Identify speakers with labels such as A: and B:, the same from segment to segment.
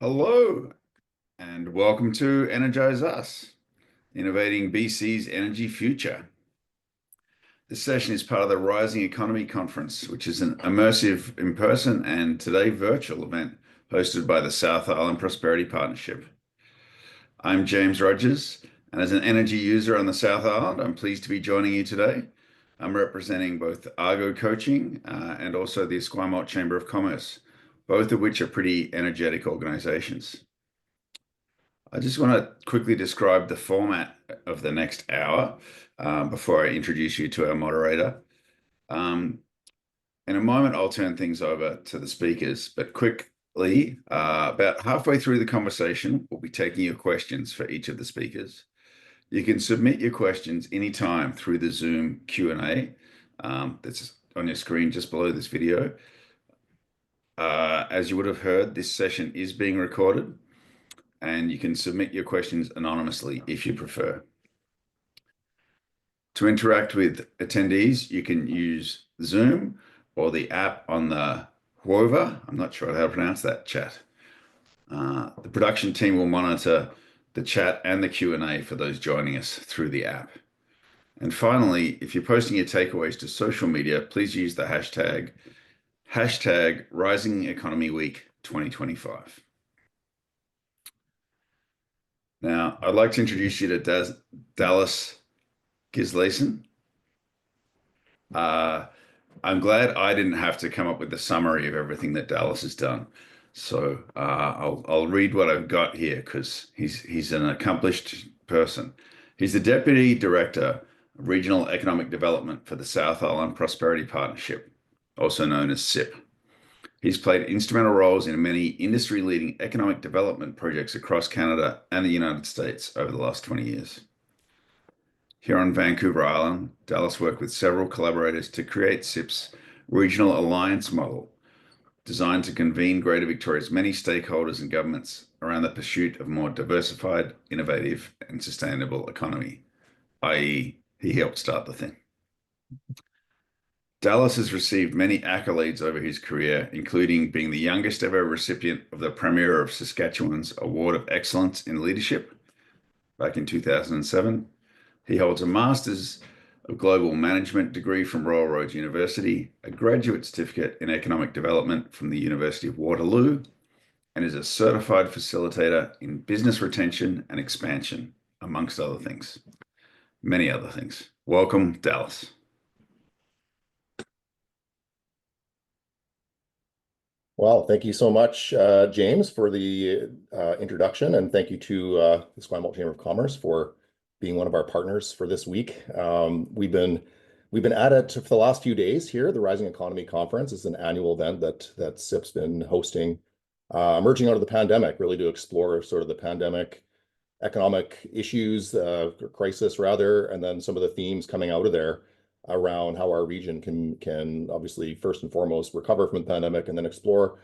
A: Hello, and welcome to Energize Us, Innovating BC's Energy Future. This session is part of the Rising Economy Conference, which is an immersive in-person and today virtual event hosted by the South Island Prosperity Partnership. I'm James Rogers, and as an energy user on the South Island, I'm pleased to be joining you today. I'm representing both Argo Coaching and also the Esquimalt Chamber of Commerce, both of which are pretty energetic organizations. I just want to quickly describe the format of the next hour before I introduce you to our moderator. In a moment, I'll turn things over to the speakers, but quickly, about halfway through the conversation, we'll be taking your questions for each of the speakers. You can submit your questions anytime through the Zoom Q&A that's on your screen just below this video. As you would have heard, this session is being recorded, and you can submit your questions anonymously if you prefer. To interact with attendees, you can use Zoom or the app on the Huova. I'm not sure how to pronounce that chat. The production team will monitor the chat and the Q&A for those joining us through the app. And finally, if you're posting your takeaways to social media, please use the hashtag Rising Economy Week 2025. Now, I'd like to introduce you to Dallas Gislason. I'm glad I didn't have to come up with the summary of everything that Dallas has done. So I'll read what I've got here because he's an accomplished person. He's the Deputy Director of Regional Economic Development for the South Island Prosperity Partnership, also known as SIP. He's played instrumental roles in many industry-leading economic development projects across Canada and the United States over the last 20 years. Here on Vancouver Island, Dallas worked with several collaborators to create SIP's regional alliance model, designed to convene Greater Victoria's many stakeholders and governments around the pursuit of a more diversified, innovative, and sustainable economy, i.e., he helped start the thing. Dallas has received many accolades over his career, including being the youngest ever recipient of the Premier of Saskatchewan's Award of Excellence in Leadership back in 2007. He holds a Master's of Global Management degree from Royal Roads University, a graduate certificate in Economic Development from the University of Waterloo, and is a certified facilitator in business retention and expansion, amongst other things. Many other things. Welcome, Dallas.
B: Well, thank you so much, James, for the introduction, and thank you to the Esquimalt Chamber of Commerce for being one of our partners for this week. We've been at it for the last few days here. The Rising Economy Conference is an annual event that SIP's been hosting, emerging out of the pandemic, really to explore sort of the pandemic economic issues, crisis rather, and then some of the themes coming out of there around how our region can obviously first and foremost recover from the pandemic and then explore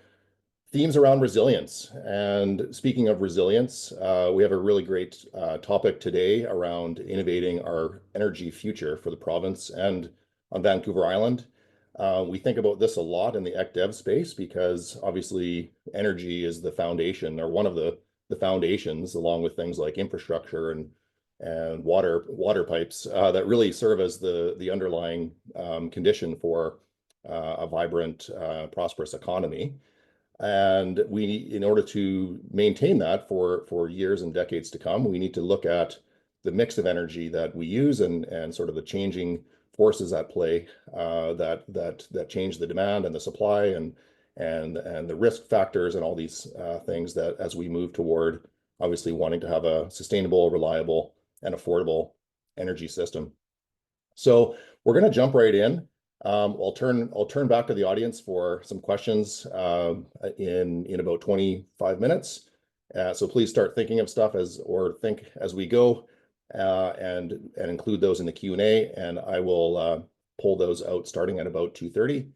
B: themes around resilience. And speaking of resilience, we have a really great topic today around innovating our energy future for the province and on Vancouver Island. We think about this a lot in the ECDev space because obviously energy is the foundation, or one of the foundations, along with things like infrastructure and water pipes that really serve as the underlying condition for a vibrant, prosperous economy. And in order to maintain that for years and decades to come, we need to look at the mix of energy that we use and sort of the changing forces at play that change the demand and the supply and the risk factors and all these things that as we move toward obviously wanting to have a sustainable, reliable, and affordable energy system. So we're going to jump right in. I'll turn back to the audience for some questions in about 25 minutes. So please start thinking of stuff think as we go and include those in the Q&A, and I will pull those out starting at about 2:30.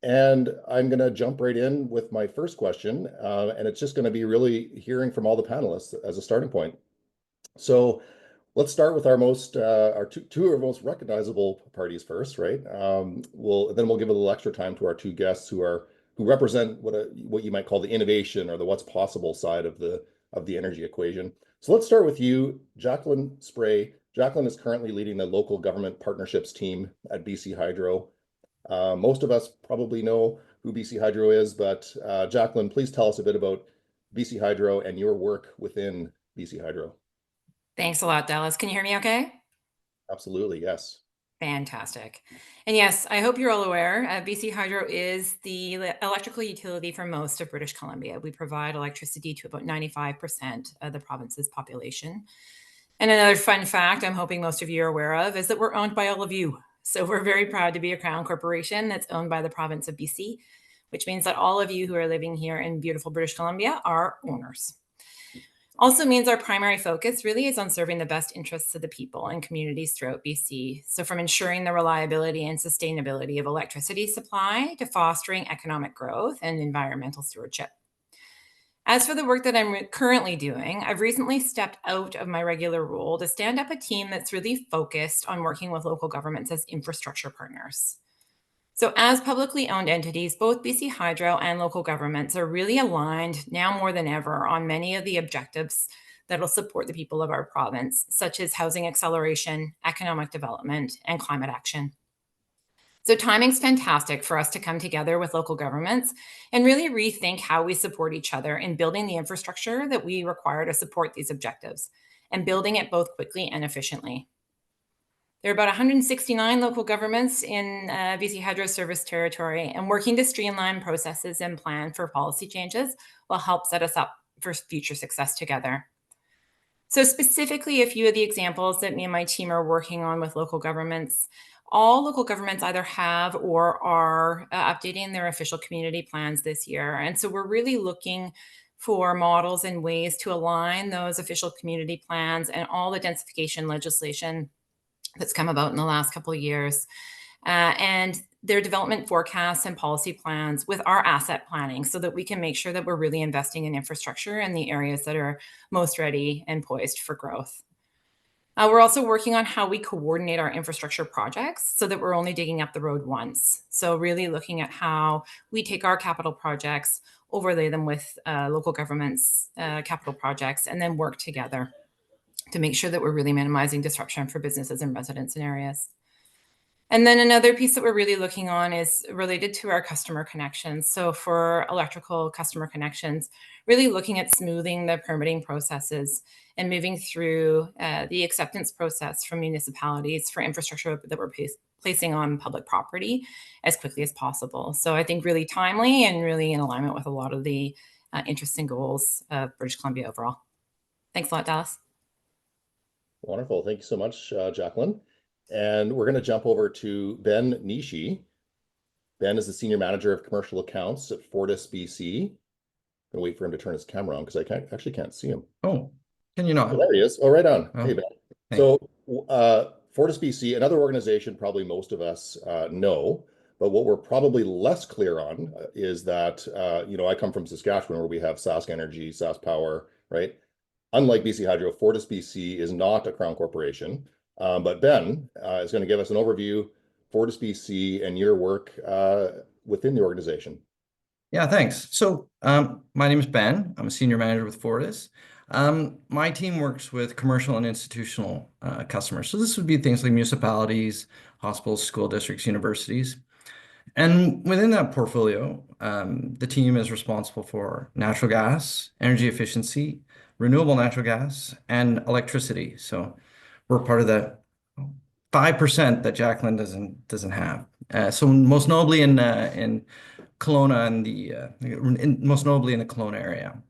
B: And I'm going to jump right in with my first question, and it's just going to be really hearing from all the panelists as a starting point. So let's start with our two of our most recognizable parties first, right? We'll give a little extra time to our two guests who are who represent what you might call the innovation or the what's possible side of the energy equation. So let's start with you, Jacqueline Spray. Jacqueline is currently leading the local government partnerships team at BC Hydro. Most of us probably know who BC Hydro is, but Jacqueline, please tell us a bit about BC Hydro and your work within BC Hydro.
C: Thanks a lot, Dallas. Can you hear me okay?
B: Absolutely, yes.
C: Fantastic. And yes, I hope you're all aware, BC Hydro is the electrical utility for most of British Columbia. We provide electricity to about 95% of the province's population. And another fun fact I'm hoping most of you are aware of is that we're owned by all of you. So we're very proud to be a Crown corporation that's owned by the province of BC, which means that all of you who are living here in beautiful British Columbia are owners. Also means our primary focus really is on serving the best interests of the people and communities throughout BC. So from ensuring the reliability and sustainability of electricity supply to fostering economic growth and environmental stewardship. As for the work that I'm currently doing, I've recently stepped out of my regular role to stand up a team that's really focused on working with local governments as infrastructure partners. So as publicly owned entities, both BC Hydro and local governments are really aligned now more than ever on many of the objectives that will support the people of our province, such as housing acceleration, economic development, and climate action. So timing's fantastic for us to come together with local governments and really rethink how we support each other in building the infrastructure that we require to support these objectives and building it both quickly and efficiently. There are about 169 local governments in BC Hydro service territory, and working to streamline processes and plan for policy changes will help set us up for future success together. So specifically, a few of the examples that me and my team are working on with local governments, all local governments either have or are updating their official community plans this year. And so we're really looking for models and ways to align those official community plans and all the densification legislation that's come about in the last couple of years, and their development forecasts and policy plans with our asset planning so that we can make sure that we're really investing in infrastructure in the areas that are most ready and poised for growth. We're also working on how we coordinate our infrastructure projects so that we're only digging up the road once. So really looking at how we take our capital projects, overlay them with local governments' capital projects, and then work together to make sure that we're really minimizing disruption for businesses and residents in areas. And then another piece that we're really looking on is related to our customer connections. So for electrical customer connections, really looking at smoothing the permitting processes and moving through the acceptance process from municipalities for infrastructure that we're placing on public property as quickly as possible. So I think really timely and really in alignment with a lot of the interests and goals of British Columbia overall. Thanks a lot, Dallas.
B: Wonderful. Thank you so much, Jacqueline. And we're going to jump over to Ben Nishi. Ben is the Senior Manager of Commercial Accounts at FortisBC. I'm going to wait for him to turn his camera on because I can't see him.
D: Oh, can you not?
B: Oh, there he is. Oh, right on.
D: Oh,
B: hey, Ben.
D: thanks.
B: So FortisBC, another organization probably most of us know, but what we're probably less clear on is that, I come from Saskatchewan where we have Sask Energy, Sask Power, right? Unlike BC Hydro, FortisBC is not a Crown corporation, but Ben is going to give us an overview, FortisBC, and your work within the organization.
D: Yeah, thanks. So my name is Ben. I'm a senior manager with Fortis. My team works with commercial and institutional customers. So this would be things like municipalities, hospitals, school districts, universities. And within that portfolio, the team is responsible for natural gas, energy efficiency, renewable natural gas, and electricity. So we're part of the 5% that Jacqueline doesn't have. So most notably in Kelowna and most notably in the Kelowna area.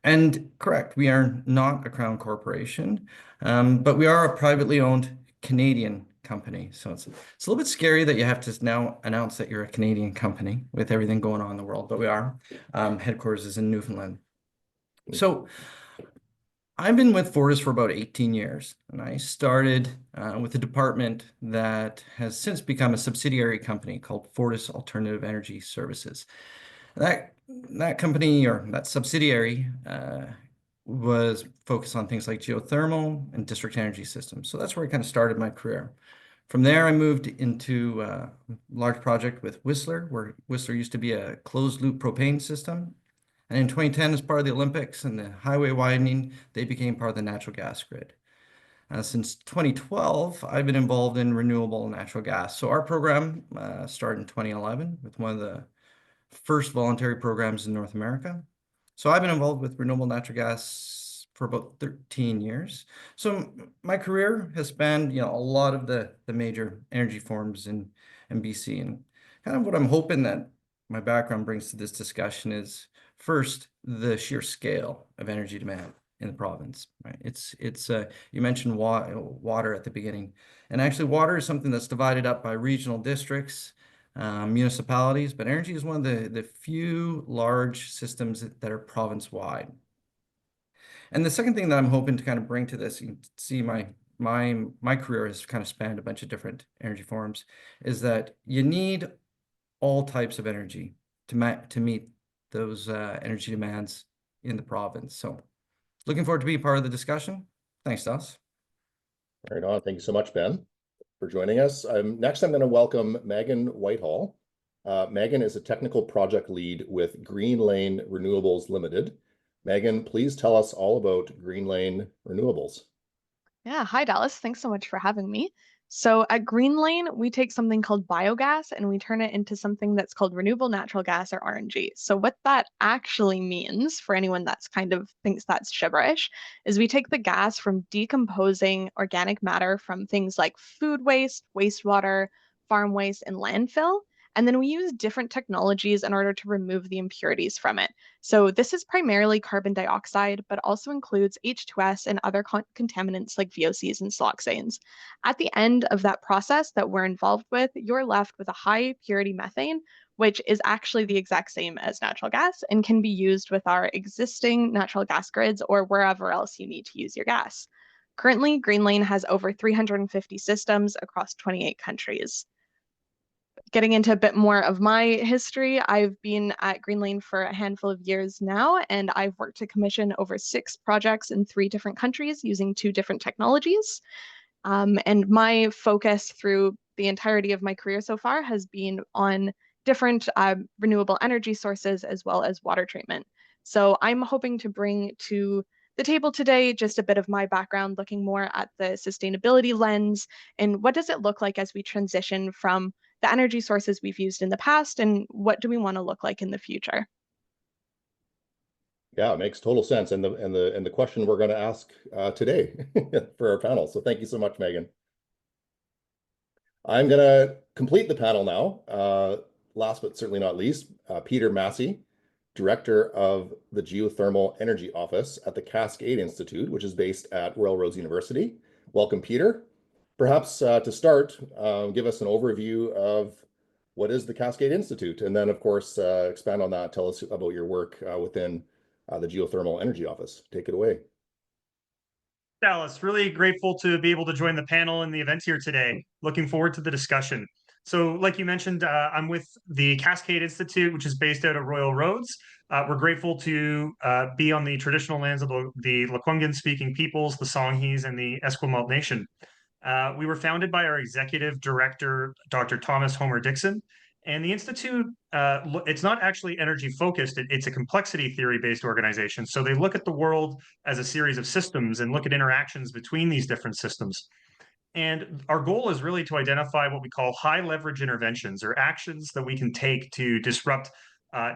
D: And correct, we are not a Crown corporation, but we are a privately owned Canadian company. So it's a little bit scary that you have to now announce that you're a Canadian company with everything going on in the world, but we are. Headquarters is in Newfoundland. So I've been with Fortis for about 18 years, and I started with a department that has since become a subsidiary company called Fortis Alternative Energy Services. That company, or that subsidiary, was focused on things like geothermal and district energy systems. So that's where I kind of started my career. From there, I moved into a large project with Whistler, where Whistler used to be a closed loop propane system. And in 2010, as part of the Olympics and the highway widening, they became part of the natural gas grid. Since 2012, I've been involved in renewable natural gas. So our program started in 2011 with one of the first voluntary programs in North America. So I've been involved with renewable natural gas for about 13 years. So my career has spanned, a lot of the major energy forms in BC. And kind of what I'm hoping that my background brings to this discussion is first, the sheer scale of energy demand in the province, right? It's you mentioned water at the beginning, and actually water is something that's divided up by regional districts, municipalities, but energy is one of the few large systems that are province-wide. And the second thing that I'm hoping to kind of bring to this, you can see my career has kind of spanned a bunch of different energy forms, is that you need all types of energy to meet those energy demands in the province. So looking forward to being part of the discussion. Thanks, Dallas.
B: Right on. Thank you so much, Ben, for joining us. Next, I'm going to welcome Megan Whitehall. Megan is a technical project lead with Greenlane Renewables Limited. Megan, please tell us all about Greenlane Renewables.
E: Yeah, hi Dallas. Thanks so much for having me. So at Greenlane, we take something called biogas and we turn it into something that's called renewable natural gas or RNG. So what that actually means for anyone that's kind of thinks that's gibberish is we take the gas from decomposing organic matter from things like food waste, wastewater, farm waste, and landfill. And then we use different technologies in order to remove the impurities from it. So this is primarily carbon dioxide, but also includes H2S and other contaminants like VOCs and siloxanes. At the end of that process that we're involved with, you're left with a high purity methane, which is actually the exact same as natural gas and can be used with our existing natural gas grids or wherever else you need to use your gas. Currently, Greenlane has over 350 systems across 28 countries. Getting into a bit more of my history, I've been at Greenlane for a handful of years now, and I've worked to commission over 6 projects in 3 different countries using 2 different technologies. And my focus through the entirety of my career so far has been on different renewable energy sources as well as water treatment. So I'm hoping to bring to the table today just a bit of my background, looking more at the sustainability lens and what does it look like as we transition from the energy sources we've used in the past and what do we want to look like in the future.
B: Yeah, it makes total sense. And the question we're going to ask today for our panel. So thank you so much, Megan. I'm going to complete the panel now. Last but certainly not least, Peter Massie, Director of the Geothermal Energy Office at the Cascade Institute, which is based at Royal Roads University. Welcome, Peter. Perhaps to start, give us an overview of what is the Cascade Institute, and then, of course, expand on that. Tell us about your work within the Geothermal Energy Office. Take it away.
F: Dallas, really grateful to be able to join the panel and the event here today. Looking forward to the discussion. So like you mentioned, I'm with the Cascade Institute, which is based out of Royal Roads. We're grateful to be on the traditional lands of the Lekwungen-speaking peoples, the Songhees, and the Esquimalt Nation. We were founded by our executive director, Dr. Thomas Homer Dixon. And the Institute, it's not actually energy focused, it's a complexity theory based organization. So they look at the world as a series of systems and look at interactions between these different systems. And our goal is really to identify what we call high leverage interventions or actions that we can take to disrupt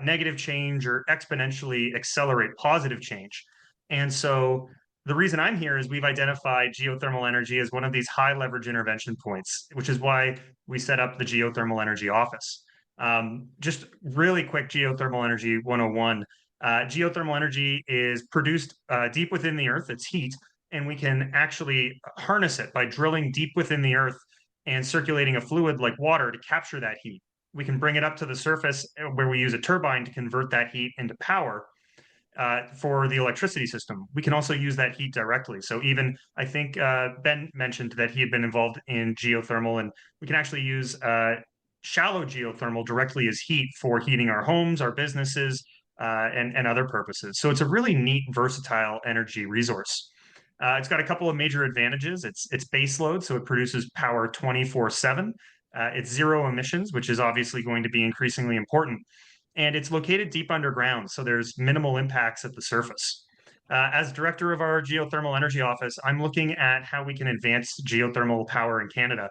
F: negative change or exponentially accelerate positive change. And so the reason I'm here is we've identified geothermal energy as one of these high leverage intervention points, which is why we set up the Geothermal Energy Office. Just really quick geothermal energy 101. Geothermal energy is produced deep within the earth, it's heat, and we can actually harness it by drilling deep within the earth and circulating a fluid like water to capture that heat. We can bring it up to the surface where we use a turbine to convert that heat into power. For the electricity system. We can also use that heat directly. So even, I think Ben mentioned that he had been involved in geothermal, and we can actually use shallow geothermal directly as heat for heating our homes, our businesses, and other purposes. So it's a really neat, versatile energy resource. It's got a couple of major advantages. It's base load, so it produces power 24/7. It's zero emissions, which is obviously going to be increasingly important. And it's located deep underground, so there's minimal impacts at the surface. As director of our geothermal energy office, I'm looking at how we can advance geothermal power in Canada.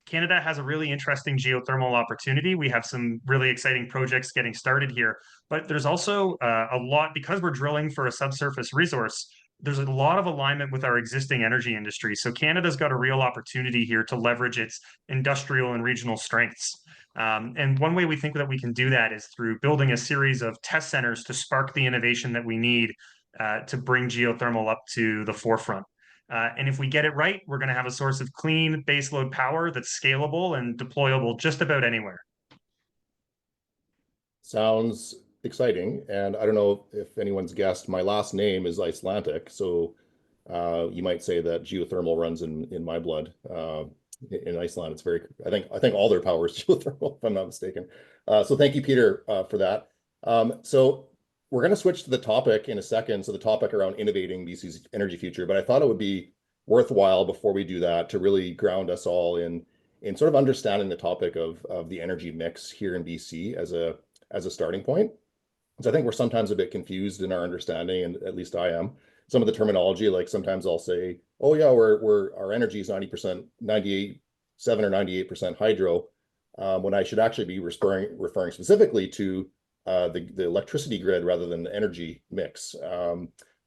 F: Canada has a really interesting geothermal opportunity. We have some really exciting projects getting started here, but there's also a lot, because we're drilling for a subsurface resource, there's a lot of alignment with our existing energy industry. So Canada's got a real opportunity here to leverage its industrial and regional strengths. And one way we think that we can do that is through building a series of test centers to spark the innovation that we need to bring geothermal up to the forefront. And if we get it right, we're going to have a source of clean baseload power that's scalable and deployable just about anywhere.
B: Sounds exciting. And I don't know if anyone's guessed, my last name is Icelandic. So you might say that geothermal runs in my blood. In Iceland, it's very, I think all their power is geothermal, if I'm not mistaken. So thank you, Peter, for that. So we're going to switch to the topic in a second. So the topic around innovating BC's energy future, but I thought it would be worthwhile before we do that to really ground us all in sort of understanding the topic of the energy mix here in BC as a starting point. So I think we're sometimes a bit confused in our understanding, and at least I am. Some of the terminology, like sometimes I'll say, oh yeah, our energy is 90%, 97 or 98% hydro, when I should actually be referring specifically to the electricity grid rather than the energy mix.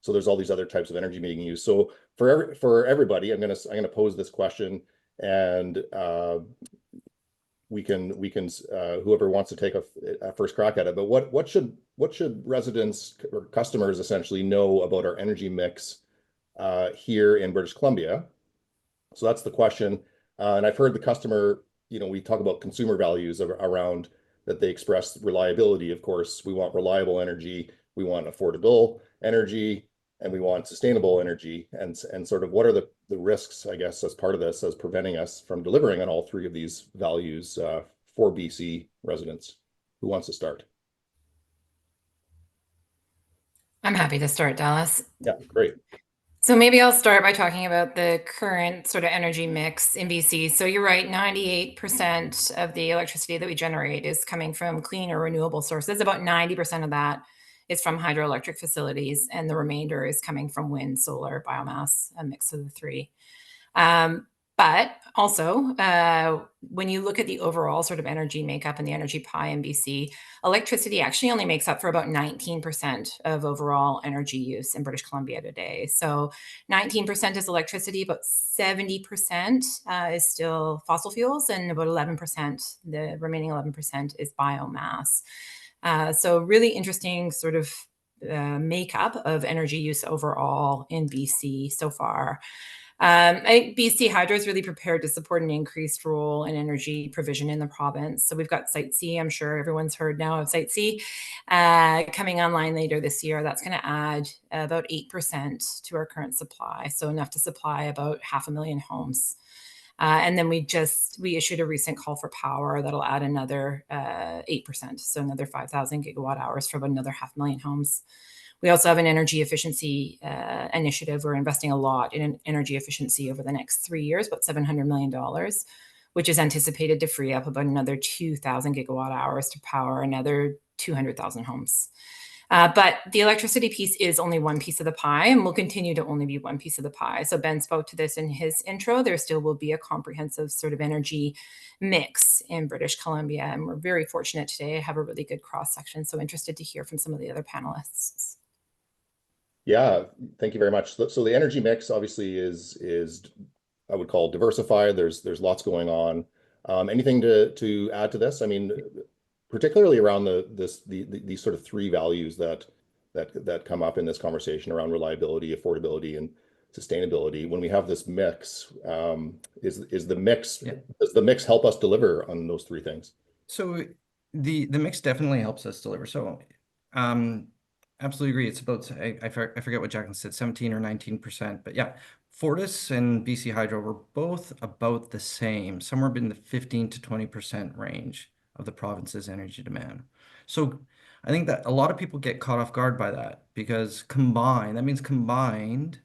B: So there's all these other types of energy being used. So for everybody, I'm gonna pose this question, and we can whoever wants to take a first crack at it. But what should residents or customers essentially know about our energy mix here in British Columbia? So that's the question. And I've heard the customer, we talk about consumer values around that they express reliability. Of course, we want reliable energy, we want affordable energy, and we want sustainable energy. And sort of what are the risks, I guess, as part of this, as preventing us from delivering on all three of these values for BC residents? Who wants to start?
C: I'm happy to start, Dallas.
B: Yeah, great.
C: So maybe I'll start by talking about the current sort of energy mix in BC. So you're right, 98% of the electricity that we generate is coming from clean or renewable sources. About 90% of that is from hydroelectric facilities, and the remainder is coming from wind, solar, biomass, a mix of the three. But also, when you look at the overall sort of energy makeup and the energy pie in BC, electricity actually only makes up for about 19% of overall energy use in British Columbia today. So 19% is electricity, about 70% is still fossil fuels, and about 11%, the remaining 11% is biomass. So really interesting sort of makeup of energy use overall in BC so far. I think BC Hydro is really prepared to support an increased role in energy provision in the province. So we've got Site C. I'm sure everyone's heard now of Site C coming online later this year. That's going to add about 8% to our current supply, so enough to supply about 500,000 homes. And then we issued a recent call for power that'll add another 8%, so another 5,000 gigawatt hours for about another 500,000 homes. We also have an energy efficiency initiative. We're investing a lot in energy efficiency over the next 3 years, about $700 million, which is anticipated to free up about another 2,000 gigawatt hours to power another 200,000 homes. But the electricity piece is only one piece of the pie, and will continue to only be one piece of the pie. So Ben spoke to this in his intro. There still will be a comprehensive sort of energy mix in British Columbia, and we're very fortunate today to have a really good cross-section. So interested to hear from some of the other panelists.
B: Yeah, thank you very much. So the energy mix obviously is I would call diversified. There's lots going on. Anything to add to this? I mean, particularly around these sort of three values that come up in this conversation around reliability, affordability, and sustainability. When we have this mix, is the mix does the mix help us deliver on those three things?
D: So the mix definitely helps us deliver. So absolutely agree. It's about, I forget what Jacqueline said, 17 or 19%. But yeah, Fortis and BC Hydro were both about the same, somewhere in the 15 to 20% range of the province's energy demand. So I think that a lot of people get caught off guard by that because combined, that means combined,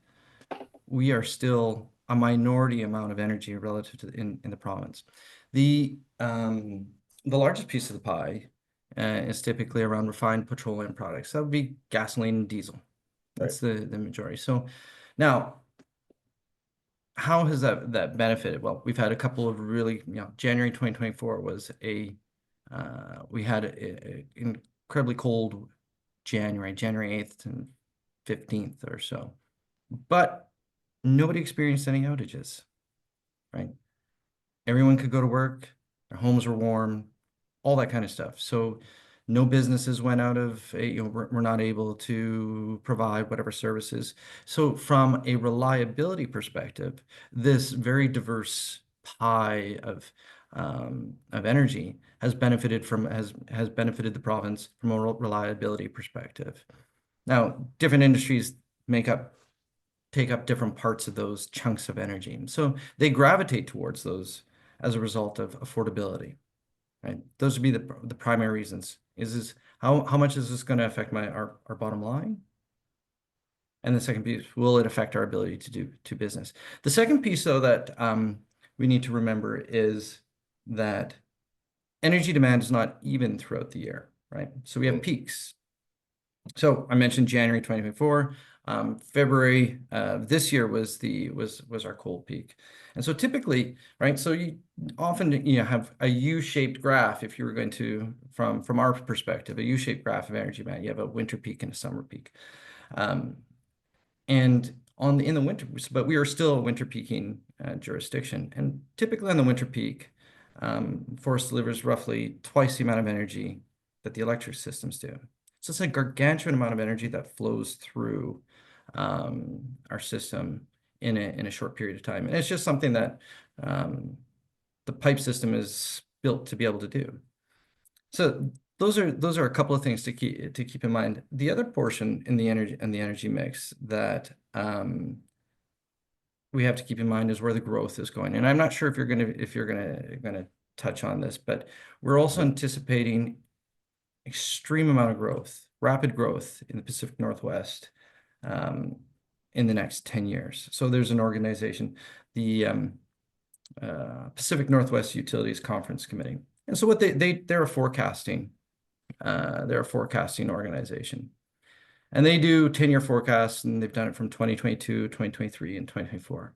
D: we are still a minority amount of energy relative to in the province. The largest piece of the pie is typically around refined petroleum products. That would be gasoline and diesel. That's the majority. So now, how has that benefited? Well, we've had a couple of really, January 2024 was we had an incredibly cold January 8th and 15th or so. But nobody experienced any outages, right? Everyone could go to work, their homes were warm, all that kind of stuff. So no businesses went out of, we're not able to provide whatever services. So from a reliability perspective, this very diverse pie of energy has benefited has benefited the province from a reliability perspective. Now, different industries take up different parts of those chunks of energy. So they gravitate towards those as a result of affordability, right? Those would be the primary reasons. Is how much is this going to affect our bottom line? And the second piece, will it affect our ability to do business? The second piece, though, that we need to remember is that energy demand is not even throughout the year, right? So we have peaks. So I mentioned January 2024. February this year was our cold peak. And so typically, right, so you often have a U-shaped graph. If you were going to, from our perspective, a U-shaped graph of energy demand, you have a winter peak and a summer peak. And in the winter, but we are still a winter peaking jurisdiction. And typically on the winter peak, Fortis delivers roughly twice the amount of energy that the electric systems do. So it's a gargantuan amount of energy that flows through our system in a short period of time. And it's just something that the pipe system is built to be able to do. So those are a couple of things to keep in mind. The other portion in the energy mix that we have to keep in mind is where the growth is going. And I'm not sure if you're gonna touch on this, but we're also anticipating extreme amount of growth, rapid growth in the Pacific Northwest in the next 10 years. So there's an organization, the Pacific Northwest Utilities Conference Committee. And so what they're a forecasting organization. And they do 10-year forecasts, and they've done it from 2022, 2023, and 2024.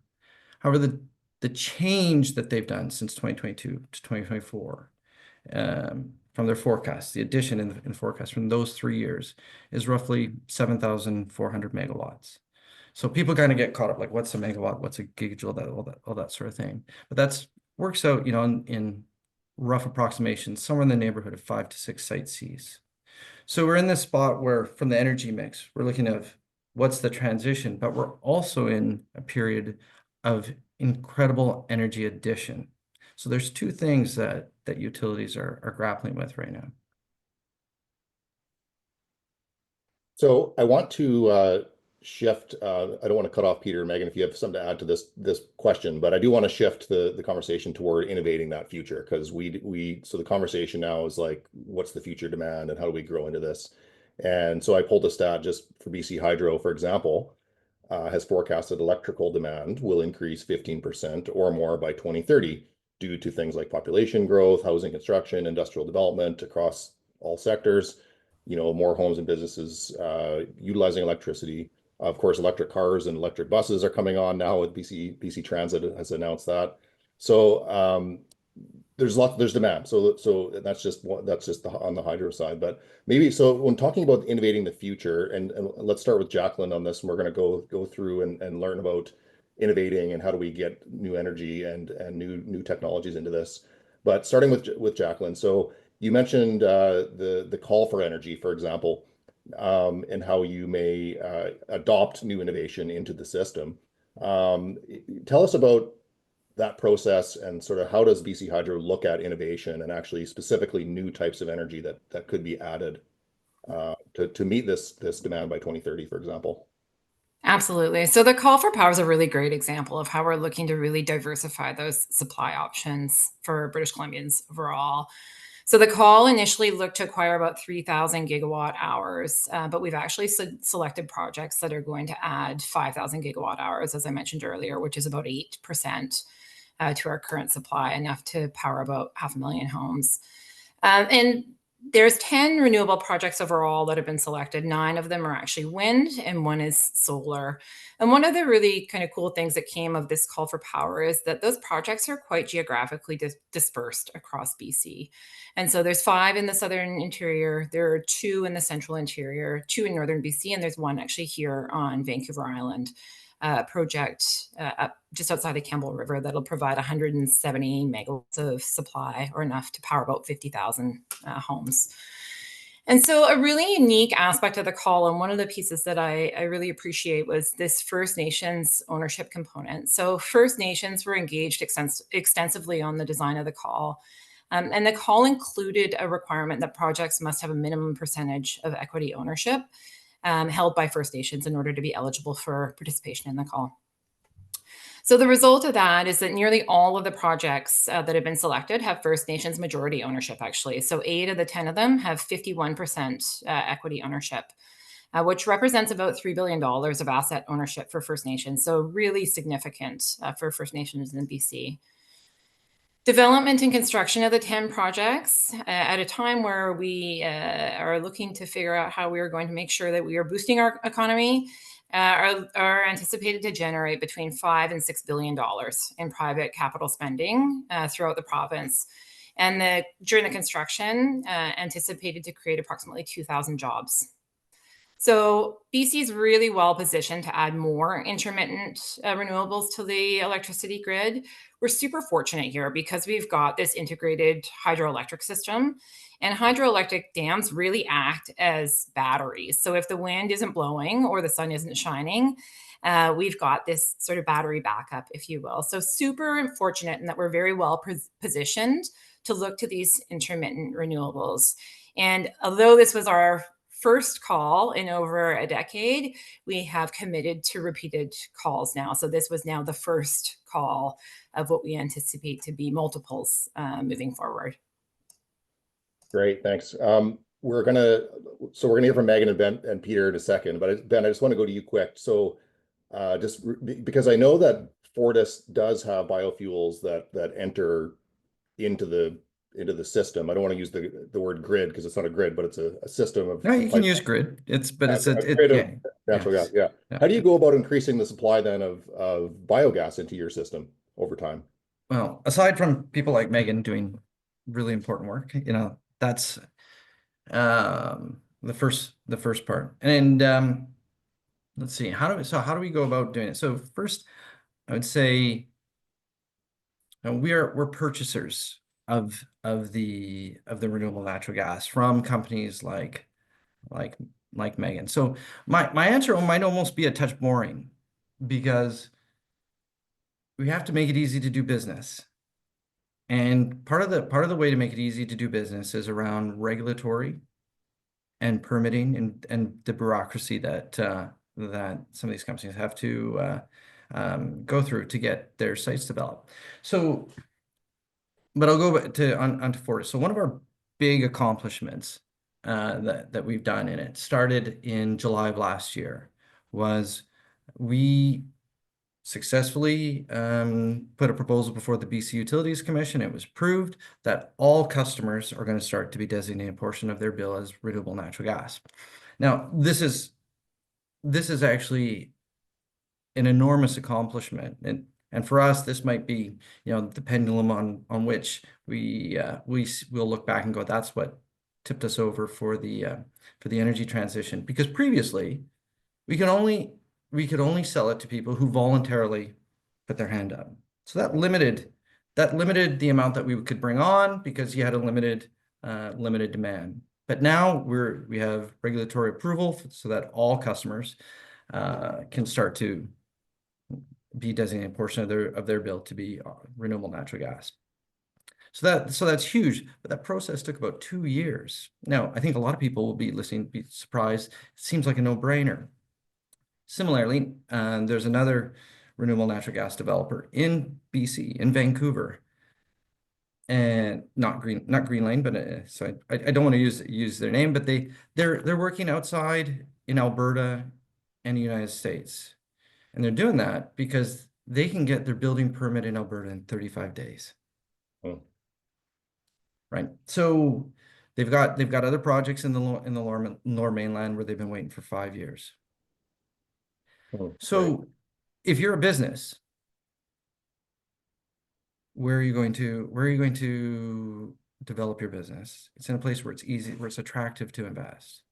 D: However, the change that they've done since 2022 to 2024 from their forecast, the addition in the forecast from those 3 years is roughly 7,400 megawatts. So people kind of get caught up, like what's a megawatt, what's a gigajoule, all that sort of thing. But that's works out, in rough approximations, somewhere in the neighborhood of 5 to 6 Site Cs. So we're in this spot where, from the energy mix, we're looking at what's the transition, but we're also in a period of incredible energy addition. So there's two things that utilities are grappling with right now.
B: So I want to shift. I don't want to cut off Peter and Megan if you have something to add to this question, but I do want to shift the conversation toward innovating that future, because so the conversation now is like, what's the future demand and how do we grow into this? And so I pulled a stat just for BC Hydro, for example, has forecasted electrical demand will increase 15% or more by 2030 due to things like population growth, housing construction, industrial development across all sectors, more homes and businesses utilizing electricity. Of course, electric cars and electric buses are coming on now with BC Transit has announced that. So there's demand. So that's just on the hydro side. But maybe so when talking about innovating the future, and let's start with Jacqueline on this, and we're going to go through and learn about innovating and how do we get new energy and new technologies into this. But starting with Jacqueline, so you mentioned the call for energy, for example, and how you may adopt new innovation into the system. Tell us about that process and sort of how does BC Hydro look at innovation and actually specifically new types of energy that could be added to meet this demand by 2030, for example.
C: Absolutely. So the call for power is a really great example of how we're looking to really diversify those supply options for British Columbians overall. So the call initially looked to acquire about 3,000 gigawatt hours, but we've actually selected projects that are going to add 5,000 gigawatt hours, as I mentioned earlier, which is about 8% to our current supply, enough to power about 500,000 homes. And there's 10 renewable projects overall that have been selected. 9 of them are actually wind and 1 is solar. And one of the really kind of cool things that came of this call for power is that those projects are quite geographically dispersed across BC. And so there's 5 in the southern interior, there are 2 in the central interior, 2 in northern BC, and there's 1 actually here on Vancouver Island. Project up just outside the Campbell River that'll provide 170 megawatts of supply, or enough to power about 50,000 homes. And so a really unique aspect of the call, and one of the pieces that I really appreciate, was this First Nations ownership component. So First Nations were engaged extensively on the design of the call. And the call included a requirement that projects must have a minimum percentage of equity ownership held by First Nations in order to be eligible for participation in the call. So the result of that is that nearly all of the projects that have been selected have First Nations majority ownership, actually. So 8 of the 10 of them have 51% equity ownership, which represents about $3 billion of asset ownership for First Nations. So really significant for First Nations in BC. Development and construction of the 10 projects at a time where we are looking to figure out how we are going to make sure that we are boosting our economy are anticipated to generate between $5 and $6 billion in private capital spending throughout the province. And during the construction, anticipated to create approximately 2,000 jobs. So BC is really well positioned to add more intermittent renewables to the electricity grid. We're super fortunate here because we've got this integrated hydroelectric system, and hydroelectric dams really act as batteries. So if the wind isn't blowing or the sun isn't shining, we've got this sort of battery backup, if you will. So super fortunate in that we're very well positioned to look to these intermittent renewables. And although this was our first call in over a decade, we have committed to repeated calls now. So this was now the first call of what we anticipate to be multiples moving forward.
B: Great, thanks. We're gonna hear from Megan and Ben and Peter in a second, but Ben, I just want to go to you quick. So because I know that Fortis does have biofuels that enter into the system. I don't want to use the word grid because it's not a grid, but it's a system of.
D: No, you can use grid. It's
B: grid of natural gas. Yeah. How do you go about increasing the supply then of biogas into your system over time?
D: Well, aside from people like Megan doing really important work, that's the first part. And let's see, how do we go about doing it? So first, I would say we're purchasers of the renewable natural gas from companies like Megan. So my answer might almost be a touch boring, because we have to make it easy to do business. And part of the way to make it easy to do business is around regulatory and permitting and the bureaucracy that some of these companies have to go through to get their sites developed. So, but I'll go onto Fortis. So one of our big accomplishments that we've done, and it started in July of last year, was we successfully put a proposal before the BC Utilities Commission. It was approved that all customers are going to start to be designated a portion of their bill as renewable natural gas. Now, this is actually an enormous accomplishment, and for us, this might be the pendulum on which we'll look back and go, that's what tipped us over for the energy transition, because previously we could only sell it to people who voluntarily put their hand up. So that limited the amount that we could bring on, because you had a limited demand. But now we have regulatory approval so that all customers can start to be designated a portion of their bill to be renewable natural gas. So that's huge, but that process took about 2 years. Now, I think a lot of people will be listening, be surprised. It seems like a no-brainer. Similarly, there's another renewable natural gas developer in BC, in Vancouver. and not Greenlane, but so I don't want to use their name, but they're working outside in Alberta and the United States, and they're doing that because they can get their building permit in Alberta in 35 days.
B: Hmm.
D: Right. So they've got other projects in the Lower Mainland where they've been waiting for 5 years.
B: Hmm.
D: So
B: Right.
D: if you're a business, where are you going to develop your business? It's in a place where it's easy, where it's attractive to invest.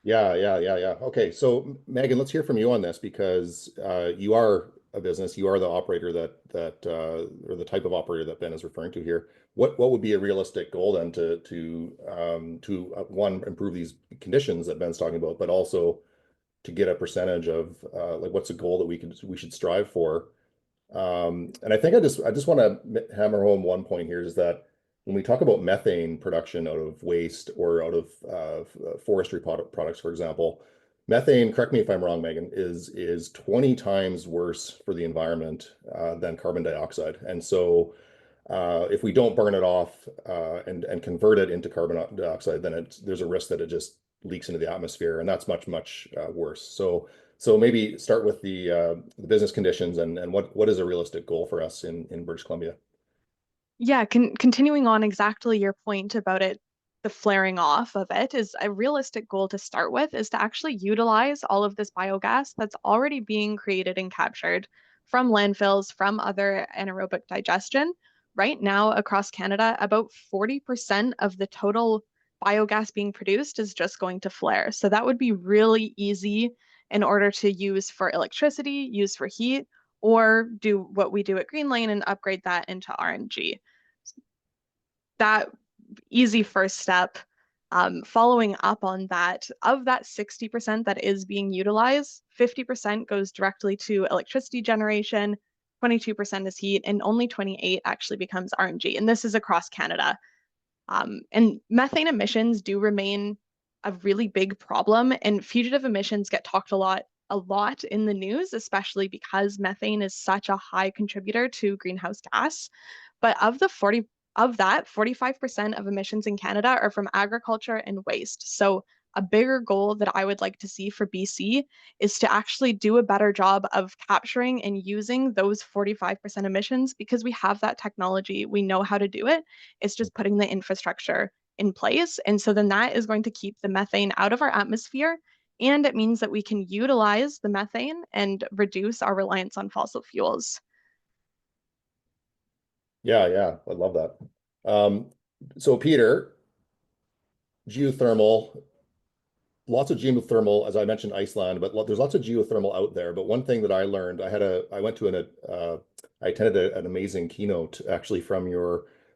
B: Yeah. Okay, so Megan, let's hear from you on this because you are a business, you are the operator or the type of operator that Ben is referring to here. What would be a realistic goal then to one, improve these conditions that Ben's talking about, but also to get a percentage of like what's a goal that we should strive for? And I think I just want to hammer home one point here is that when we talk about methane production out of waste or out of forestry products, for example, methane, correct me if I'm wrong, Megan, is 20 times worse for the environment than carbon dioxide. And so if we don't burn it off and convert it into carbon dioxide, then there's a risk that it just leaks into the atmosphere, and that's much worse. So maybe start with the business conditions and what is a realistic goal for us in British Columbia?
E: Yeah, continuing on exactly your point about it, the flaring off of it is a realistic goal to start with is to actually utilize all of this biogas that's already being created and captured from landfills, from other anaerobic digestion. Right now, across Canada, about 40% of the total biogas being produced is just going to flare. So that would be really easy in order to use for electricity, use for heat, or do what we do at Greenlane and upgrade that into RNG. That easy first step. Following up on that, of that 60% that is being utilized, 50% goes directly to electricity generation, 22% is heat, and only 28 actually becomes RNG. And this is across Canada. And methane emissions do remain a really big problem, and fugitive emissions get talked a lot in the news, especially because methane is such a high contributor to greenhouse gas. But of that, 45% of emissions in Canada are from agriculture and waste. So a bigger goal that I would like to see for BC is to actually do a better job of capturing and using those 45% emissions because we have that technology. We know how to do it. It's just putting the infrastructure in place. And so then that is going to keep the methane out of our atmosphere. And it means that we can utilize the methane and reduce our reliance on fossil fuels.
B: Yeah, I love that. So Peter, geothermal, lots of geothermal, as I mentioned, Iceland, but there's lots of geothermal out there. But one thing that I learned, I attended an amazing keynote actually from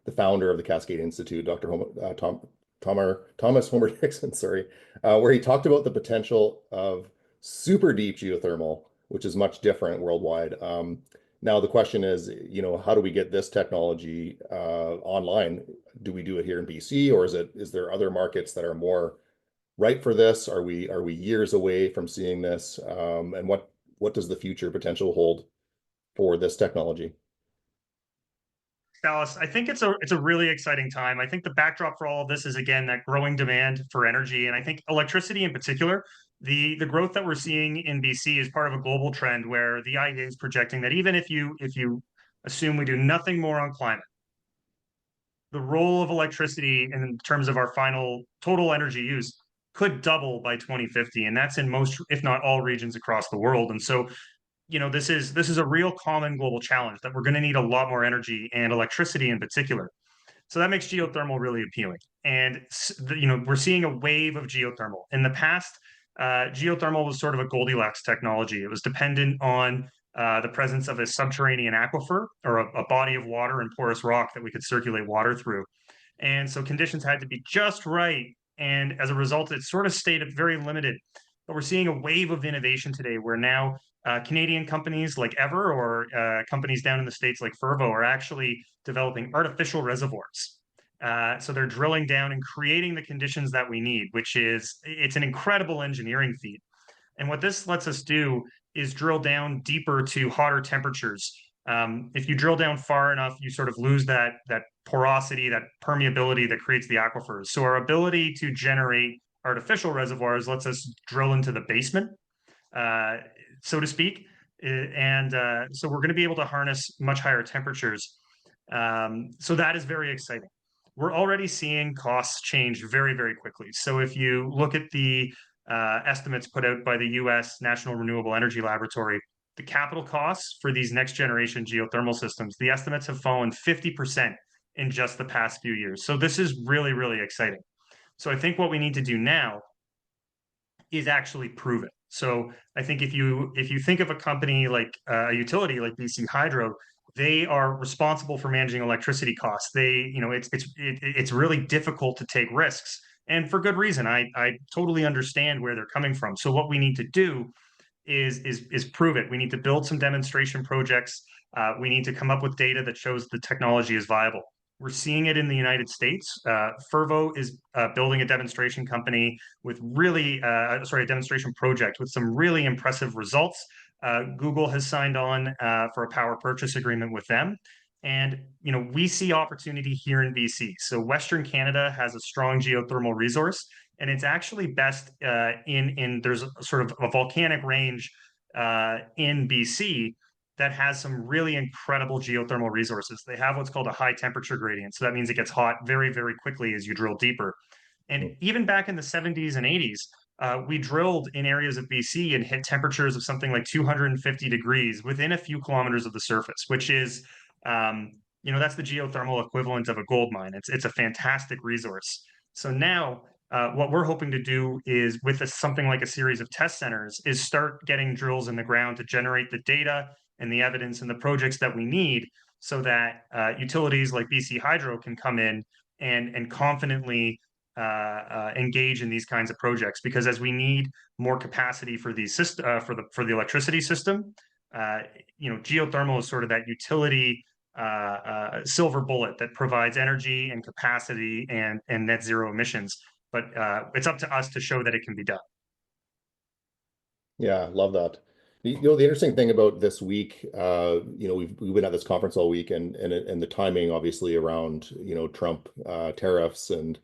B: the founder of the Cascade Institute, Dr. Thomas Homer Dixon, sorry, where he talked about the potential of super deep geothermal, which is much different worldwide. Now the question is, how do we get this technology online? Do we do it here in BC, or is there other markets that are more right for this? Are we years away from seeing this? And what does the future potential hold for this technology?
F: Dallas, I think it's a really exciting time. I think the backdrop for all of this is again that growing demand for energy, and I think electricity in particular. The growth that we're seeing in BC is part of a global trend where the IEA is projecting that even if you assume we do nothing more on climate, the role of electricity in terms of our final total energy use could double by 2050, and that's in most, if not all, regions across the world. And so this is a real common global challenge that we're going to need a lot more energy and electricity in particular. So that makes geothermal really appealing. And we're seeing a wave of geothermal. In the past, geothermal was sort of a Goldilocks technology. It was dependent on the presence of a subterranean aquifer or a body of water and porous rock that we could circulate water through. And so conditions had to be just right. And as a result, it sort of stayed very limited. But we're seeing a wave of innovation today where now Canadian companies like Ever or companies down in the States like Fervo are actually developing artificial reservoirs. So they're drilling down and creating the conditions that we need, it's an incredible engineering feat. And what this lets us do is drill down deeper to hotter temperatures If you drill down far enough, you sort of lose that porosity, that permeability that creates the aquifers. So our ability to generate artificial reservoirs lets us drill into the basement, so to speak. And so we're going to be able to harness much higher temperatures. So that is very exciting. We're already seeing costs change very, very quickly. So if you look at the estimates put out by the US National Renewable Energy Laboratory, the capital costs for these next generation geothermal systems, the estimates have fallen 50% in just the past few years. So this is really, really exciting. So I think what we need to do now is actually prove it. So I think if you think of a company like a utility like BC Hydro, they are responsible for managing electricity costs. They, it's really difficult to take risks, and for good reason. I totally understand where they're coming from. So what we need to do is prove it. We need to build some demonstration projects. We need to come up with data that shows the technology is viable. We're seeing it in the United States. Fervo is building a demonstration company with really, a demonstration project with some really impressive results. Google has signed on for a power purchase agreement with them. And, we see opportunity here in BC. So Western Canada has a strong geothermal resource, and it's actually best there's sort of a volcanic range in BC that has some really incredible geothermal resources. They have what's called a high temperature gradient. So that means it gets hot very, very quickly as you drill deeper. And even back in the 70s and 80s, we drilled in areas of BC and hit temperatures of something like 250 degrees within a few kilometers of the surface, which is, that's the geothermal equivalent of a gold mine. It's a fantastic resource. So now what we're hoping to do is, with something like a series of test centers, is start getting drills in the ground to generate the data and the evidence and the projects that we need, so that utilities like BC Hydro can come in and confidently engage in these kinds of projects. Because as we need more capacity for the electricity system, geothermal is sort of that utility silver bullet that provides energy and capacity and net zero emissions. But it's up to us to show that it can be done.
B: Yeah, love that. The interesting thing about this week, we've been at this conference all week, and the timing, obviously, around Trump tariffs and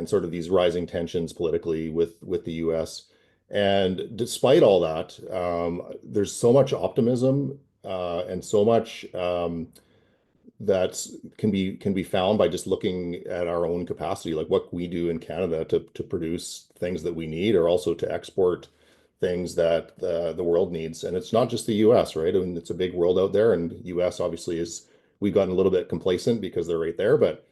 B: sort of these rising tensions politically with the U.S. And despite all that, there's so much optimism and so much that can be found by just looking at our own capacity, like what we do in Canada to produce things that we need, or also to export things that the world needs. And it's not just the US, right? I mean, it's a big world out there, and US obviously we've gotten a little bit complacent because they're right there. But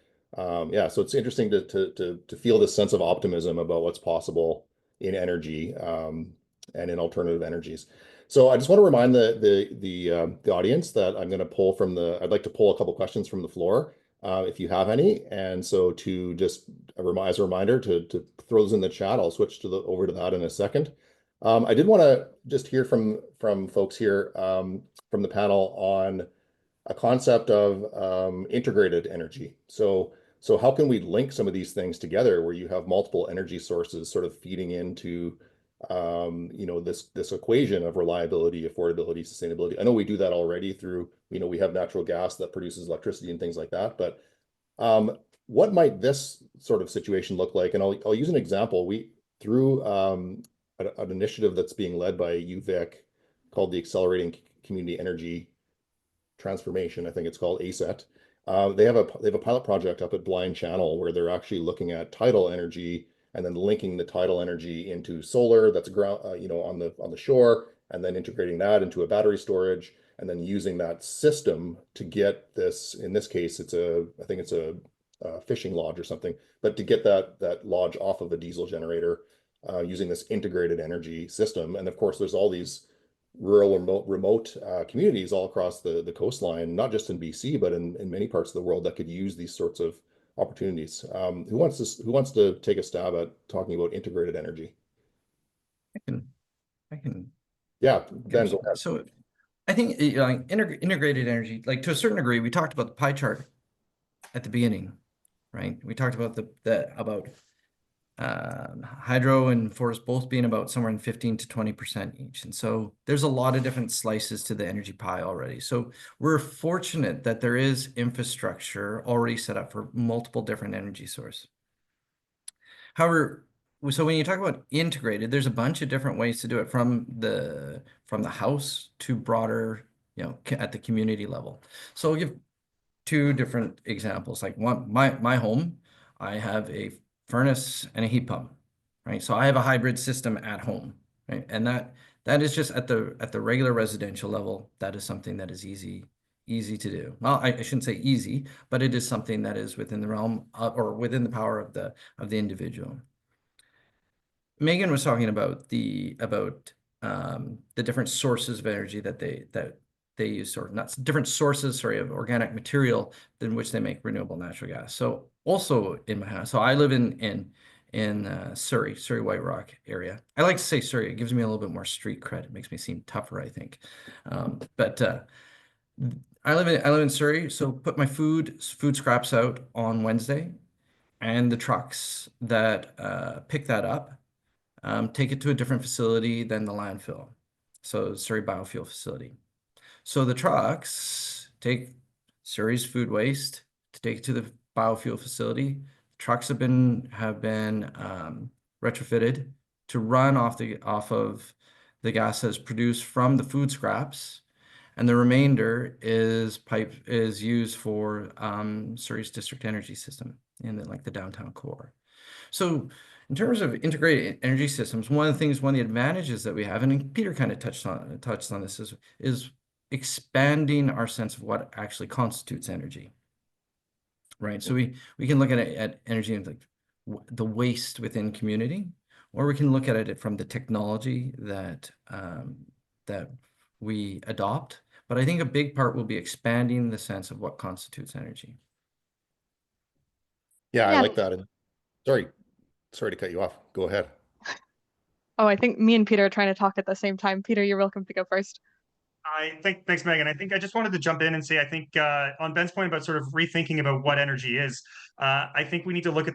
B: yeah, so it's interesting to feel this sense of optimism about what's possible in energy and in alternative energies. So I just want to remind the audience that I'd like to pull a couple questions from the floor if you have any. And so to just as a reminder to throw those in the chat, I'll switch over to that in a second. I did want to just hear from folks here from the panel on a concept of integrated energy. So how can we link some of these things together where you have multiple energy sources sort of feeding into this equation of reliability, affordability, sustainability? I know we do that already through, we have natural gas that produces electricity and things like that. But what might this sort of situation look like? And I'll use an example. Through an initiative that's being led by UVic called the Accelerating Community Energy Transformation, I think it's called ACET. They have a pilot project up at Blind Channel where they're actually looking at tidal energy and then linking the tidal energy into solar that's on the shore, and then integrating that into a battery storage, and then using that system to get this. In this case, I think it's a fishing lodge or something, but to get that lodge off of a diesel generator using this integrated energy system. And of course, there's all these rural remote communities all across the coastline, not just in BC, but in many parts of the world that could use these sorts of opportunities. Who wants to take a stab at talking about integrated energy?
D: I can.
B: Yeah, Ben, go ahead.
D: So I think integrated energy, like to a certain degree, we talked about the pie chart at the beginning, right? We talked about hydro and forest both being about somewhere in 15 to 20% each. And so there's a lot of different slices to the energy pie already. So we're fortunate that there is infrastructure already set up for multiple different energy sources. However, so when you talk about integrated, there's a bunch of different ways to do it, from the house to broader, at the community level. So I'll give two different examples. Like my home, I have a furnace and a heat pump, right? So I have a hybrid system at home, right? And that is just at the regular residential level. That is something that is easy to do. Well, I shouldn't say easy, but it is something that is within the realm or within the power of the individual. Megan was talking about the different sources of energy that they use, or not different sources, sorry, of organic material in which they make renewable natural gas. So also in my house, so I live in Surrey, White Rock area. I like to say Surrey. It gives me a little bit more street cred. It makes me seem tougher, I think. But I live in Surrey, so put my food scraps out on Wednesday, and the trucks that pick that up take it to a different facility than the landfill. So Surrey Biofuel Facility. So the trucks take Surrey's food waste to take it to the biofuel facility. Trucks have been retrofitted to run off of the gas that's produced from the food scraps, and the remainder is used for Surrey's district energy system in the downtown core. So in terms of integrated energy systems, one of the advantages that we have, and Peter kind of touched on this, is expanding our sense of what actually constitutes energy, right? So we can look at energy and like the waste within community, or we can look at it from the technology that we adopt. But I think a big part will be expanding the sense of what constitutes energy.
B: Yeah, I like that. Sorry to cut you off. Go ahead.
E: Oh, I think me and Peter are trying to talk at the same time. Peter, you're welcome to go first.
F: Thanks, Megan. I think I just wanted to jump in and say, I think on Ben's point about sort of rethinking about what energy is, I think we need to look at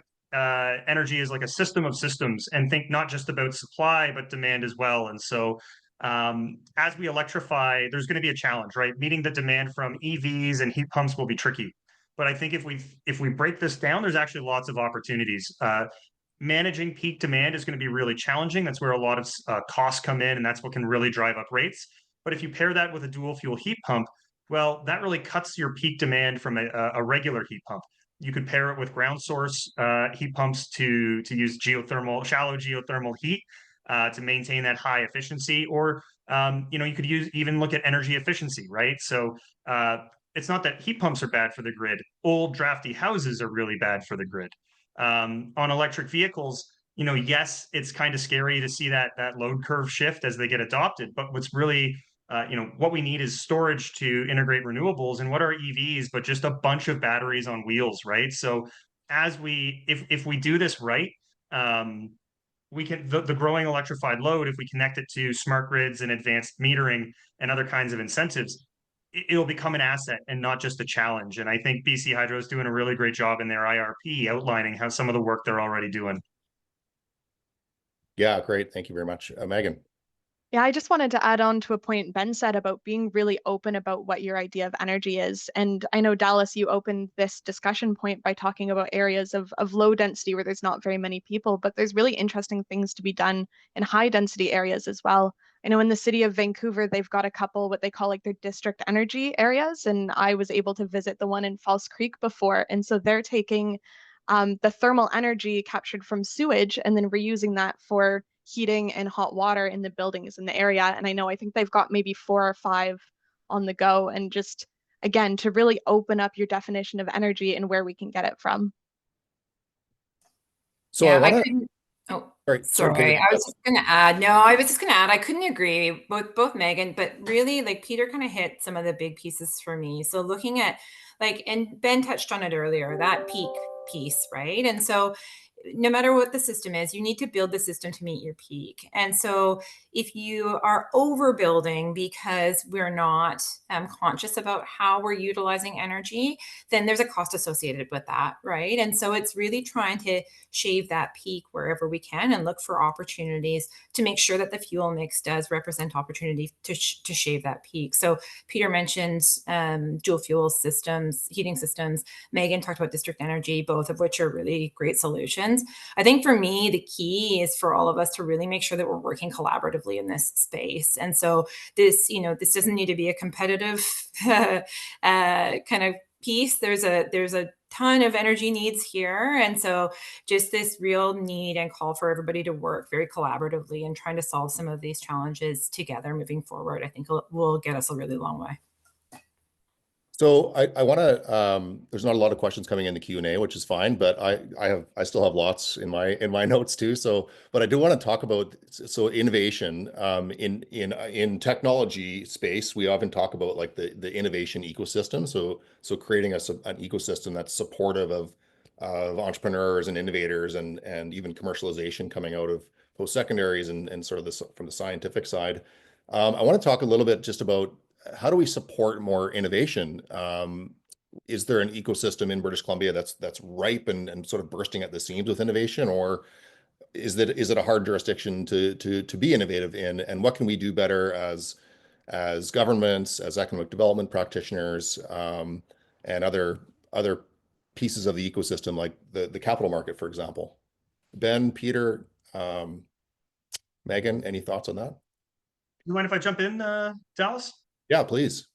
F: energy as like a system of systems and think not just about supply, but demand as well. And so as we electrify, there's going to be a challenge, right? Meeting the demand from EVs and heat pumps will be tricky. But I think if we break this down, there's actually lots of opportunities. Managing peak demand is going to be really challenging. That's where a lot of costs come in, and that's what can really drive up rates. But if you pair that with a dual fuel heat pump, well, that really cuts your peak demand from a regular heat pump. You could pair it with ground source heat pumps to use shallow geothermal heat to maintain that high efficiency, or you could even look at energy efficiency, right? So it's not that heat pumps are bad for the grid. Old drafty houses are really bad for the grid. On electric vehicles, yes, it's kind of scary to see that load curve shift as they get adopted. But what's really what we need is storage to integrate renewables. And what are EVs but just a bunch of batteries on wheels, right? So if we do this right, we can the growing electrified load, if we connect it to smart grids and advanced metering and other kinds of incentives, it'll become an asset and not just a challenge. And I think BC Hydro is doing a really great job in their IRP outlining how some of the work they're already doing.
B: Yeah, great. Thank you very much. Megan.
E: Yeah, I just wanted to add on to a point Ben said about being really open about what your idea of energy is. And I know, Dallas, you opened this discussion point by talking about areas of low density where there's not very many people, but there's really interesting things to be done in high density areas as well. I know in the city of Vancouver, they've got a couple what they call like their district energy areas. And I was able to visit the one in False Creek before. And so they're taking the thermal energy captured from sewage and then reusing that for heating and hot water in the buildings in the area. And I think they've got maybe 4 or 5 on the go. And just, again, to really open up your definition of energy and where we can get it from.
B: So
C: yeah,
B: I want to...
C: Sorry. I was just going to add. No, I was just going to add. I couldn't agree with both Megan, but really, like Peter kind of hit some of the big pieces for me. So looking at and Ben touched on it earlier, that peak piece, right? And so no matter what the system is, you need to build the system to meet your peak. And so if you are overbuilding because we're not conscious about how we're utilizing energy, then there's a cost associated with that, right? And so it's really trying to shave that peak wherever we can and look for opportunities to make sure that the fuel mix does represent opportunity to shave that peak. So Peter mentioned dual fuel systems, heating systems. Megan talked about district energy, both of which are really great solutions. I think for me, the key is for all of us to really make sure that we're working collaboratively in this space. And so this, this doesn't need to be a competitive kind of piece. There's a ton of energy needs here. And so just this real need and call for everybody to work very collaboratively and trying to solve some of these challenges together moving forward, I think will get us a really long way.
B: So I want to. There's not a lot of questions coming in the Q&A, which is fine, but I still have lots in my notes too. So, but I do want to talk about innovation in technology space. We often talk about like the innovation ecosystem. So creating an ecosystem that's supportive of entrepreneurs and innovators and even commercialization coming out of post-secondaries and sort of this from the scientific side. I want to talk a little bit just about how do we support more innovation? Is there an ecosystem in British Columbia that's ripe and sort of bursting at the seams with innovation, or is it a hard jurisdiction to be innovative in? And what can we do better as governments, as economic development practitioners, and other pieces of the ecosystem, like the capital market, for example? Ben, Peter, Megan, any thoughts on that?
F: You mind if I jump in, Dallas?
B: Yeah, please.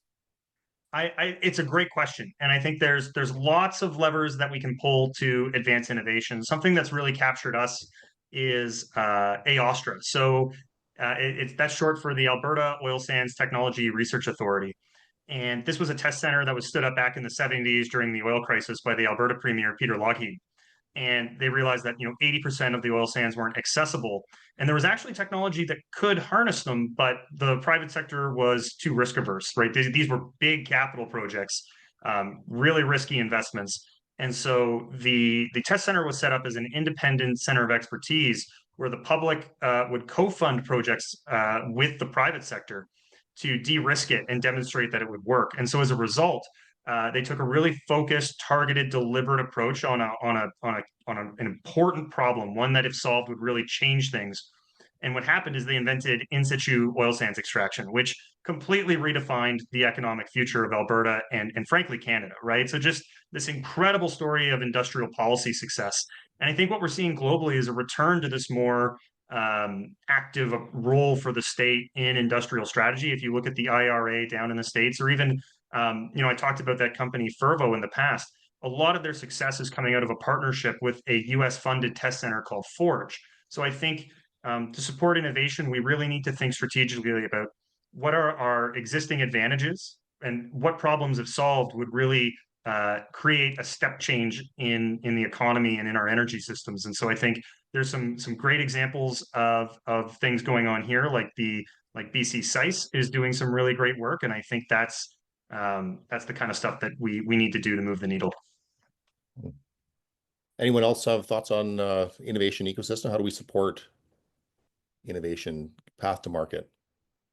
F: It's a great question, and I think there's lots of levers that we can pull to advance innovation. Something that's really captured us is AOSTRA. So that's short for the Alberta Oil Sands Technology Research Authority. And this was a test center that was stood up back in the 70s during the oil crisis by the Alberta Premier, Peter Lougheed. And they realized that 80% of the oil sands weren't accessible, and there was actually technology that could harness them, but the private sector was too risk averse. Right, these were big capital projects, really risky investments, and so the test center was set up as an independent center of expertise where the public would co-fund projects with the private sector to de-risk it and demonstrate that it would work. And so as a result, they took a really focused, targeted, deliberate approach on an important problem, one that if solved would really change things. And what happened is they invented in situ oil sands extraction, which completely redefined the economic future of Alberta and frankly Canada, right? So just this incredible story of industrial policy success. And I think what we're seeing globally is a return to this more active role for the state in industrial strategy. If you look at the IRA down in the States, or even I talked about that company Fervo in the past. A lot of their success is coming out of a partnership with a US funded test center called Forge. So I think to support innovation, we really need to think strategically about what are our existing advantages and what problems, if solved, would really create a step change in the economy and in our energy systems. And so I think there's some great examples of things going on here, like BC SICE is doing some really great work, and I think that's the kind of stuff that we need to do to move the needle.
B: Anyone else have thoughts on innovation ecosystem? How do we support innovation path to market?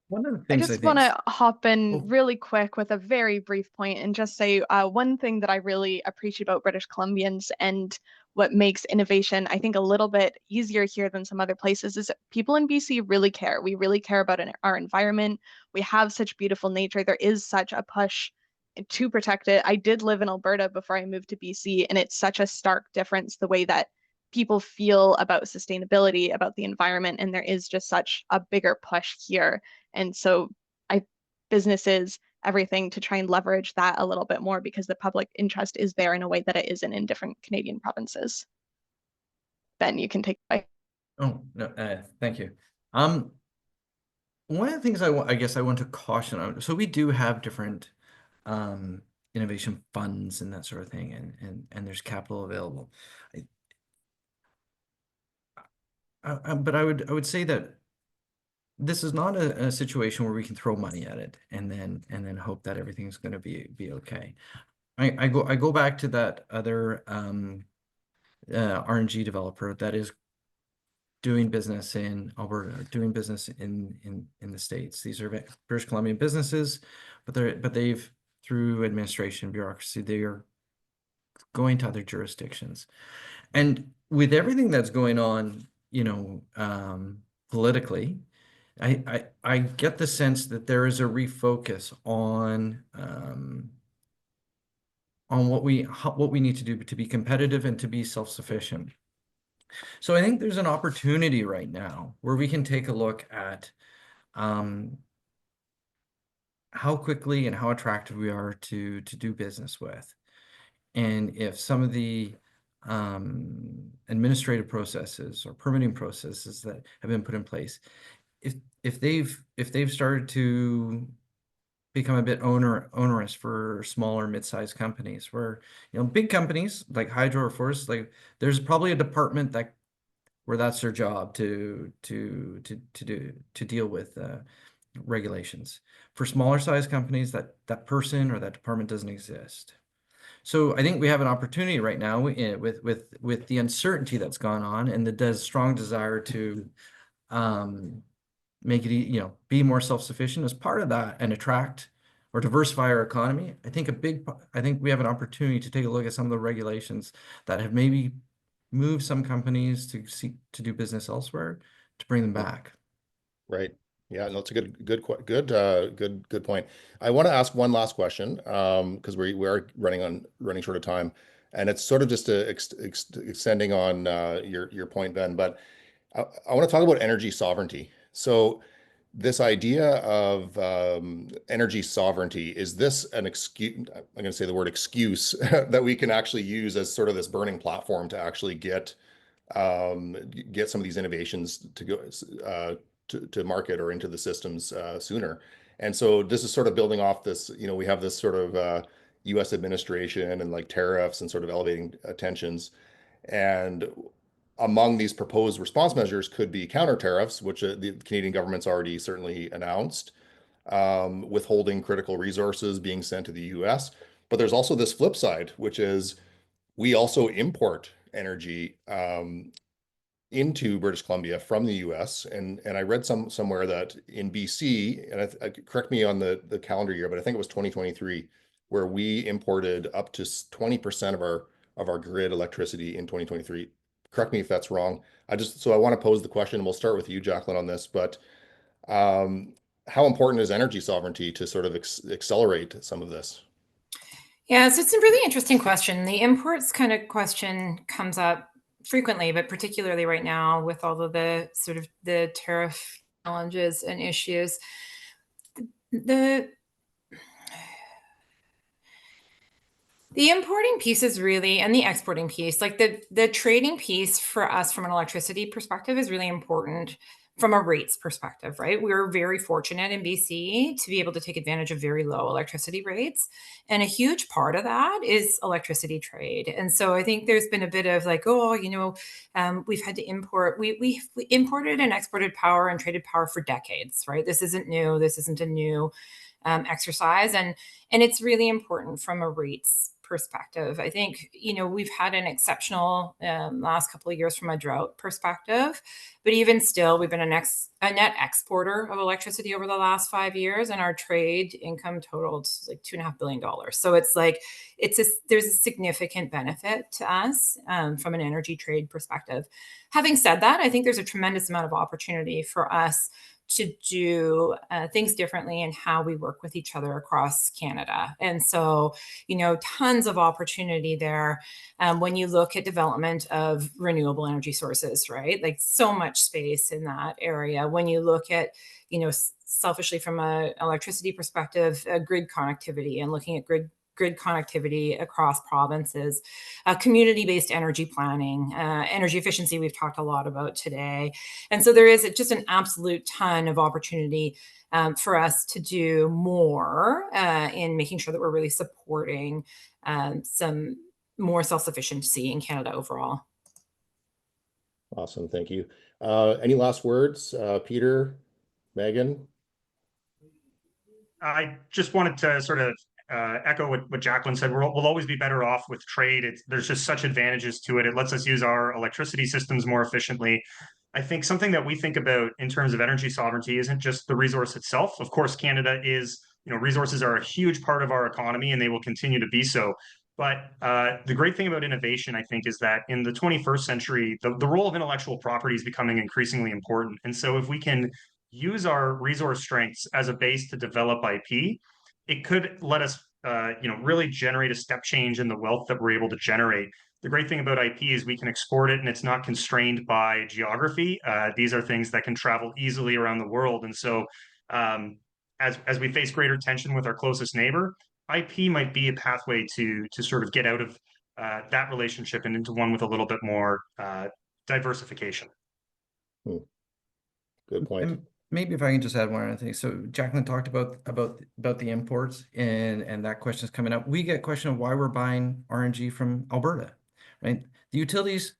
D: One of the things
E: I just want to hop in really quick with a very brief point and just say one thing that I really appreciate about British Columbians and what makes innovation, I think, a little bit easier here than some other places is people in BC really care. We really care about our environment. We have such beautiful nature. There is such a push to protect it. I did live in Alberta before I moved to BC, and it's such a stark difference the way that people feel about sustainability, about the environment, and there is just such a bigger push here. And so businesses, everything to try and leverage that a little bit more because the public interest is there in a way that it isn't in different Canadian provinces. Ben, you can take it away.
D: Oh, no, thank you. One of the things I guess I want to caution on, so we do have different innovation funds and that sort of thing, and there's capital available. But I would say that this is not a situation where we can throw money at it and then hope that everything's going to be okay. I go back to that other RNG developer that is doing business in Alberta, doing business in the States. These are British Columbian businesses, but they've, through administration bureaucracy, they are going to other jurisdictions. And with everything that's going on, politically, I get the sense that there is a refocus on what we need to do to be competitive and to be self-sufficient. So I think there's an opportunity right now where we can take a look at how quickly and how attractive we are to do business with. And if some of the administrative processes or permitting processes that have been put in place, if they've started to become a bit onerous for smaller mid-sized companies, where big companies like Hydro or Fortis, like there's probably a department where that's their job to deal with regulations. For smaller sized companies, that person or that department doesn't exist. So I think we have an opportunity right now with the uncertainty that's gone on and the strong desire to make it, be more self-sufficient as part of that and attract or diversify our economy. I think we have an opportunity to take a look at some of the regulations that have maybe moved some companies to seek to do business elsewhere, to bring them back.
B: Right. Yeah, no, it's a good point. I want to ask one last question, because we are running short of time, and it's sort of just extending on your point, Ben. But I want to talk about energy sovereignty. So this idea of energy sovereignty, is this an excuse? I'm going to say the word excuse that we can actually use as sort of this burning platform to actually get some of these innovations to go to market or into the systems sooner. And so this is sort of building off this, we have this sort of US administration and like tariffs and sort of elevating tensions. And among these proposed response measures could be counter tariffs, which the Canadian government's already certainly announced, withholding critical resources being sent to the US. But there's also this flip side, which is we also import energy into British Columbia from the US. And I read somewhere that in BC, and correct me on the calendar year, but I think it was 2023, where we imported up to 20% of our grid electricity in 2023. Correct me if that's wrong. So I want to pose the question, and we'll start with you, Jacqueline, on this, but how important is energy sovereignty to sort of accelerate some of this?
C: Yeah, so it's a really interesting question. The imports kind of question comes up frequently, but particularly right now with all of the sort of the tariff challenges and issues. The importing piece is really, and the exporting piece, like the trading piece for us from an electricity perspective is really important from a rates perspective, right? We're very fortunate in BC to be able to take advantage of very low electricity rates. And a huge part of that is electricity trade. And so I think there's been a bit of like, we've had to import, we imported and exported power and traded power for decades, right? This isn't new. This isn't a new exercise. And it's really important from a rates perspective. I think, we've had an exceptional last couple of years from a drought perspective, but even still, we've been a net exporter of electricity over the last 5 years, and our trade income totaled like $2.5 billion. So it's like, there's a significant benefit to us from an energy trade perspective. Having said that, I think there's a tremendous amount of opportunity for us to do things differently in how we work with each other across Canada. And so, tons of opportunity there when you look at development of renewable energy sources, right? Like so much space in that area. When you look at, selfishly from an electricity perspective, grid connectivity and looking at grid connectivity across provinces, community-based energy planning, energy efficiency we've talked a lot about today. And so there is just an absolute ton of opportunity for us to do more in making sure that we're really supporting some more self-sufficiency in Canada overall.
B: Awesome, thank you. Any last words, Peter, Megan?
F: I just wanted to sort of echo what Jacqueline said. We'll always be better off with trade. There's just such advantages to it. It lets us use our electricity systems more efficiently. I think something that we think about in terms of energy sovereignty isn't just the resource itself. Of course, Canada is, resources are a huge part of our economy and they will continue to be so. But the great thing about innovation, I think, is that in the 21st century, the role of intellectual property is becoming increasingly important. And so if we can use our resource strengths as a base to develop IP, it could let us, really generate a step change in the wealth that we're able to generate. The great thing about IP is we can export it and it's not constrained by geography. These are things that can travel easily around the world. And so as we face greater tension with our closest neighbor, IP might be a pathway to sort of get out of that relationship and into one with a little bit more diversification.
B: Good point.
D: And maybe if I can just add one other thing. So Jacqueline talked about the imports, and that question is coming up. We get a question of why we're buying RNG from Alberta, right? The utilities,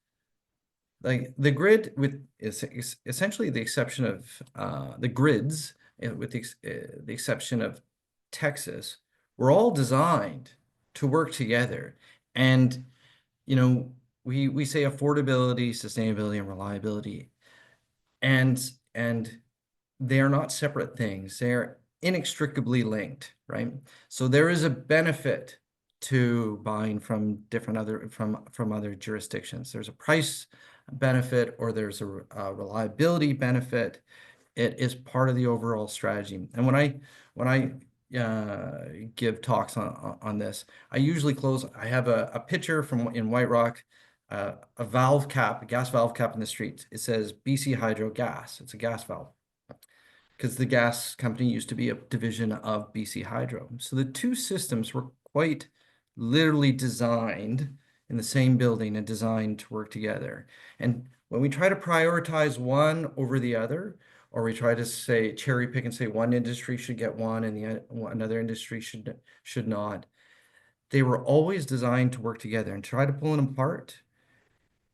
D: like the grid, with essentially the exception of the grids, with the exception of Texas, we're all designed to work together. And we say affordability, sustainability, and reliability, and they are not separate things. They are inextricably linked, right? So there is a benefit to buying from from other jurisdictions. There's a price benefit, or there's a reliability benefit. It is part of the overall strategy. And when I give talks on this, I usually close. I have a picture in White Rock, a valve cap, a gas valve cap in the street. It says BC Hydro Gas. It's a gas valve, because the gas company used to be a division of BC Hydro. So the two systems were quite literally designed in the same building and designed to work together. And when we try to prioritize one over the other, or we try to say cherry pick and say one industry should get one and another industry should not, they were always designed to work together. And try to pull them apart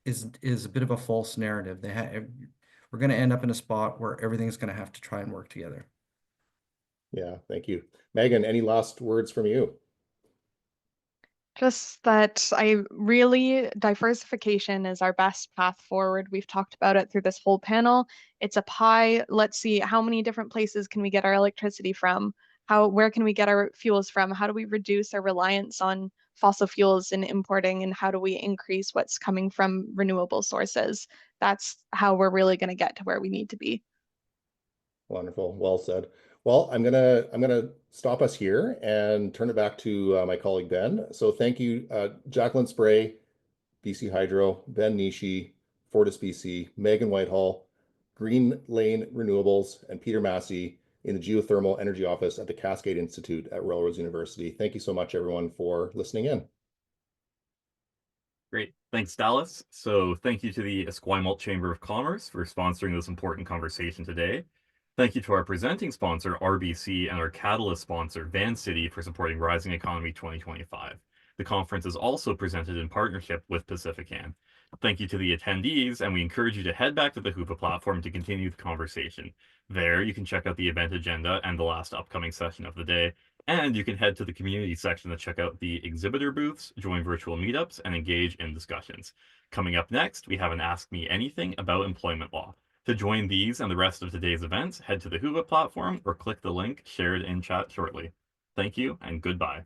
D: is a bit of a false narrative. We're going to end up in a spot where everything's going to have to try and work together.
B: Yeah, thank you. Megan, any last words from you?
E: Just that diversification is our best path forward. We've talked about it through this whole panel. It's a pie. Let's see, how many different places can we get our electricity from? Where can we get our fuels from? How do we reduce our reliance on fossil fuels in importing? And how do we increase what's coming from renewable sources? That's how we're really going to get to where we need to be.
B: Wonderful. Well said. Well, I'm gonna stop us here and turn it back to my colleague Ben. So thank you, Jacqueline Spray, BC Hydro, Ben Nishi, FortisBC, Megan Whitehall, Greenlane Renewables, and Peter Massie in the Geothermal Energy Office at the Cascade Institute at Royal Roads University. Thank you so much, everyone, for listening in.
G: Great. Thanks, Dallas. So thank you to the Esquimalt Chamber of Commerce for sponsoring this important conversation today. Thank you to our presenting sponsor, RBC, and our catalyst sponsor, Vancity, for supporting Rising Economy 2025. The conference is also presented in partnership with Pacifican. Thank you to the attendees, and we encourage you to head back to the Hoopa platform to continue the conversation. There, you can check out the event agenda and the last upcoming session of the day, and you can head to the community section to check out the exhibitor booths, join virtual meetups, and engage in discussions. Coming up next, we have an Ask Me Anything about employment law. To join these and the rest of today's events, head to the Hoopa platform or click the link shared in chat shortly. Thank you and goodbye.